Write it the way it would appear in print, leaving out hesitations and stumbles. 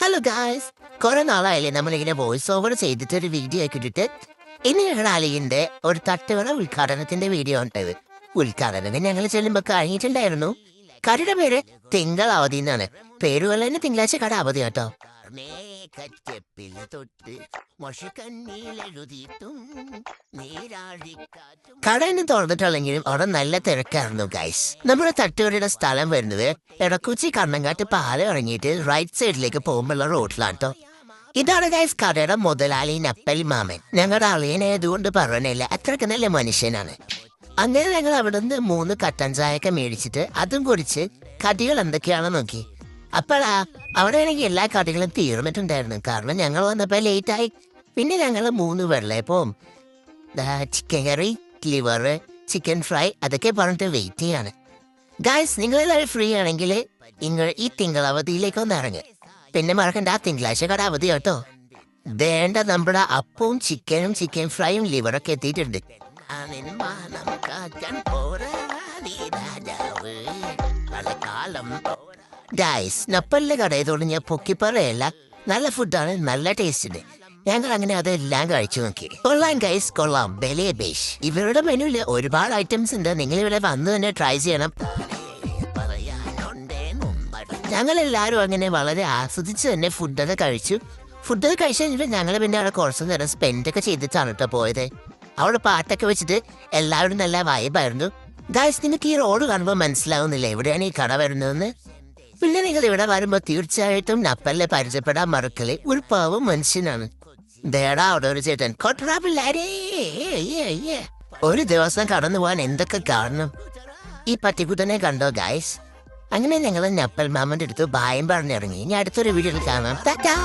Hello guys, കുറെ നാളായില്ലേ നമ്മളിങ്ങനെ voice over ചെയ്തിട്ട് ഒരു വീഡിയോ ഒക്കെ ഇട്ടിട്ട്. ഇനി ഞങ്ങളുടെ അലിയുടെ ഒരു തട്ടുകട ഉദ്ഘാടനത്തിന്റെ വീഡിയോ ഉണ്ടത്. ഉദ്ഘാടനത്തിന് ഞങ്ങൾ ചെല്ലുമ്പോ കഴിഞ്ഞിട്ടുണ്ടായിരുന്നു. കടയുടെ പേര് തിങ്കളവധി എന്നാണ്. പേരുപോലെ തന്നെ തിങ്കളാഴ്ച കട അവധി കേട്ടോ. കടയിന് തുറന്നിട്ടുള്ളെങ്കിലും അവിടെ നല്ല തിരക്കായിരുന്നു ഗൈസ്. നമ്മുടെ തട്ടുകടയുടെ സ്ഥലം വരുന്നത് എടക്കുച്ചി കണ്ണങ്കാട്ട് പാലം ഇറങ്ങിയിട്ട് റൈറ്റ് സൈഡിലേക്ക് പോകുമ്പോഴുള്ള റോഡിലാണ് കേട്ടോ. ഇതാണ് ഗൈസ് കടയുടെ മുതലാളി നപ്പൽ മാമൻ. ഞങ്ങളുടെ അളിയനായതുകൊണ്ട് പറഞ്ഞില്ല, അത്രയ്ക്ക് നല്ല മനുഷ്യനാണ്. അങ്ങനെ ഞങ്ങൾ അവിടെ നിന്ന് 3 കട്ടൻ ചായയൊക്കെ മേടിച്ചിട്ട് അതും കുടിച്ച് കടികൾ എന്തൊക്കെയാണെന്ന് നോക്കി. അപ്പോഴാ അവിടെ ആണെങ്കിൽ എല്ലാ കടികളും തീർന്നിട്ടുണ്ടായിരുന്നു. കാരണം ഞങ്ങൾ വന്നപ്പോൾ ലേറ്റായി. പിന്നെ ഞങ്ങൾ 3 വെള്ളയപ്പവും ചിക്കൻ കറി, ലിവർ, ചിക്കൻ ഫ്രൈ അതൊക്കെ പറഞ്ഞിട്ട് വെയിറ്റ് ചെയ്യാണ്. ഗായ്സ്, നിങ്ങളെല്ലാവരും ഫ്രീ ആണെങ്കിൽ നിങ്ങൾ ഈ തിങ്കളവധിയിലേക്ക് ഒന്ന് ഇറങ്ങുക. പിന്നെ മറക്കണ്ട, ആ തിങ്കളാഴ്ച കട അവധി കേട്ടോ. വേണ്ട, നമ്മുടെ അപ്പവും ചിക്കനും ചിക്കൻ ഫ്രൈയും ലിവറൊക്കെ എത്തിയിട്ടുണ്ട്. ഗായ്സ്, നപ്പലിന്റെ കടയതോട് ഞാൻ പൊക്കി പറയല്ല, നല്ല ഫുഡാണ്, നല്ല ടേസ്റ്റ് ഉണ്ട്. ഞങ്ങൾ അങ്ങനെ അതെല്ലാം കഴിച്ചു നോക്കി. കൊള്ളാം ഗൈസ്, കൊള്ളാം, ബലിയ ബേഷ്. ഇവരുടെ മെനുവില് ഒരുപാട് ഐറ്റംസ് ഉണ്ട്. നിങ്ങൾ ഇവിടെ വന്ന് തന്നെ ട്രൈ ചെയ്യണം. ഞങ്ങൾ എല്ലാവരും അങ്ങനെ വളരെ ആസ്വദിച്ച് തന്നെ ഫുഡൊക്കെ കഴിച്ചു. ഫുഡൊക്കെ കഴിച്ചു കഴിഞ്ഞിട്ട് ഞങ്ങൾ പിന്നെ അവിടെ കുറച്ച് നേരം സ്പെൻഡൊക്കെ ചെയ്തിട്ടാണ് കേട്ടോ പോയത്. അവിടെ പാട്ടൊക്കെ വെച്ചിട്ട് എല്ലാവരും നല്ല വൈബായിരുന്നു. ഗായ്സ്, നിങ്ങൾക്ക് ഈ റോഡ് കാണുമ്പോൾ മനസ്സിലാവുന്നില്ല എവിടെയാണ് ഈ കട വരുന്നതെന്ന്. പിന്നെ നിങ്ങൾ ഇവിടെ വരുമ്പോൾ തീർച്ചയായിട്ടും നപ്പലിനെ പരിചയപ്പെടാൻ മറക്കല്. ഒരു പാവം മനുഷ്യനാണ്. ദേടാ അവിടെ ഒരു ചേട്ടൻ ഒരു ദിവസം കടന്നു പോകാൻ എന്തൊക്കെ കാണണം. ഈ പട്ടിക്കുട്ടനെ കണ്ടോ ഗായ്സ്? അങ്ങനെ ഞങ്ങൾ നപ്പൽ മാമന്റെ അടുത്ത് ബായം പറഞ്ഞിറങ്ങി. ഇനി അടുത്തൊരു വീഡിയോയിൽ കാണാം. ടാറ്റാ.